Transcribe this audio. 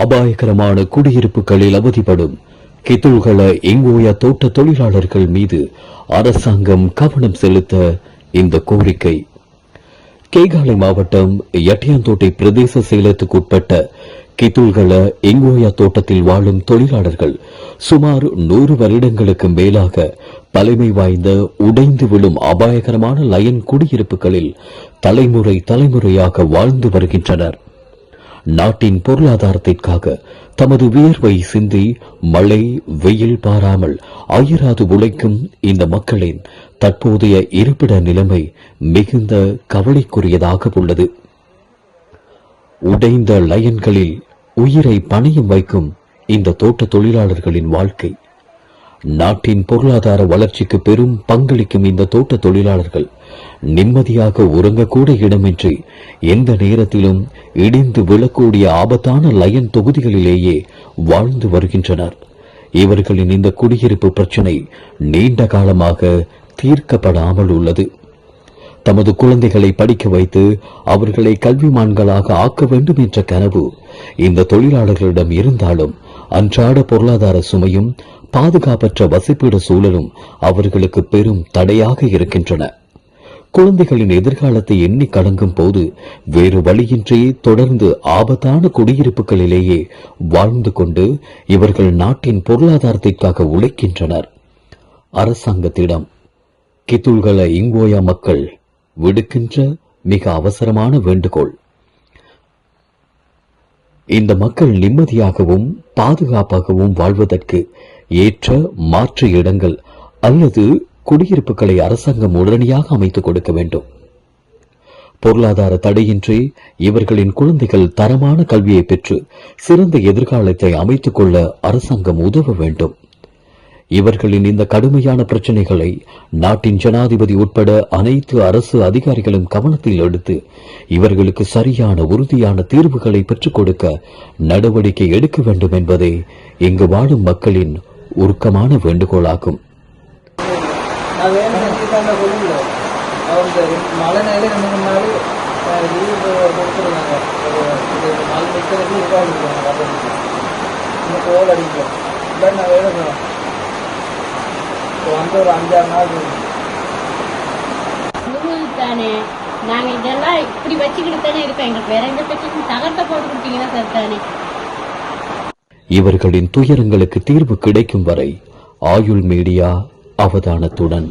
அபாயகரமான குடியிருப்புகளில் அவதிப்படும் கித்துல்கள இங்கோயா தோட்ட தொழிலாளர்கள் மீது அரசாங்கம் கவனம் செலுத்த இந்த கோரிக்கை. கேகாலை மாவட்டம் யட்டியாந்தோட்டை பிரதேச செயலத்துக்குட்பட்ட கித்துல்கள இங்கோயா தோட்டத்தில் வாழும் தொழிலாளர்கள் சுமார் 100 வருடங்களுக்கு மேலாக பழமை வாய்ந்த உடைந்து விழும் அபாயகரமான லயன் குடியிருப்புகளில் தலைமுறையாக வாழ்ந்து வருகின்றனர். நாட்டின் பொருளாதாரத்திற்காக தமது வியர்வை சிந்தி மழை வெயில் பாராமல் அயராது உழைக்கும் இந்த மக்களின் தற்போதைய இருப்பிட நிலைமை மிகுந்த கவலைக்குரியதாக உள்ளது. உடைந்த லயன்களில் உயிரை பணயம் வைக்கும் இந்த தோட்ட தொழிலாளர்களின் வாழ்க்கை. நாட்டின் பொருளாதார வளர்ச்சிக்கு பெரும் பங்களிக்கும் இந்த தோட்ட தொழிலாளர்கள் நிம்மதியாக உறங்கக்கூட இடமின்றி எந்த நேரத்திலும் இடிந்து விழக்கூடிய ஆபத்தான லயன் தொகுதிகளிலேயே வாழ்ந்து வருகின்றனர். இவர்களின் இந்த குடியிருப்பு பிரச்சினை நீண்ட காலமாக தீர்க்கப்படாமல் உள்ளது. தமது குழந்தைகளை படிக்க வைத்து அவர்களை கல்விமான்களாக ஆக்க வேண்டும் என்ற கனவு இந்த தொழிலாளர்களிடம் இருந்தாலும் அன்றாட பொருளாதார சுமையும் பாதுகாப்பற்ற வசிப்பிட சூழலும் அவர்களுக்கு பெரும் தடையாக இருக்கின்றன. குழந்தைகளின் எதிர்காலத்தை எண்ணி கலங்கும் போது வேறு வழியின்றி தொடர்ந்து ஆபத்தான குடியிருப்புகளிலேயே வாழ்ந்து கொண்டு இவர்கள் நாட்டின் பொருளாதாரத்திற்காக உழைக்கின்றனர். அரசாங்கத்திடம் கித்துல்கள இங்கோயா மக்கள் விடுக்கின்ற மிக அவசரமான வேண்டுகோள், இந்த மக்கள் நிம்மதியாகவும் பாதுகாப்பாகவும் வாழ்வதற்கு ஏற்ற மாற்று இடங்கள் அல்லது குடியிருப்புகளை அரசாங்கம் உடனடியாக அமைத்துக் கொடுக்க வேண்டும். பொருளாதார தடையின்றி இவர்களின் குழந்தைகள் தரமான கல்வியை பெற்று சிறந்த எதிர்காலத்தை அமைத்துக் கொள்ள அரசாங்கம் உதவ வேண்டும். இவர்களின் இந்த கடுமையான பிரச்சனைகளை நாட்டின் ஜனாதிபதி உட்பட அனைத்து அரசு அதிகாரிகளும் கவனத்தில் எடுத்து இவர்களுக்கு சரியான உறுதியான தீர்வுகளை பெற்றுக் கொடுக்க நடவடிக்கை எடுக்க வேண்டும் என்பதே இங்கு வாழும் மக்களின் உருக்கமான வேண்டுகோளாகும். நாங்க இதெல்லாம் இப்படி வச்சுக்கிட்டு தானே இருக்கோம். எங்களுக்கு வேற எந்த பிரச்சனையும் தகர்த்த போட்டு கொடுத்தீங்கன்னா சார் தானே. இவர்களின் துயரங்களுக்கு தீர்வு கிடைக்கும் வரை ஆயுள் மீடியா அவதானத்துடன்.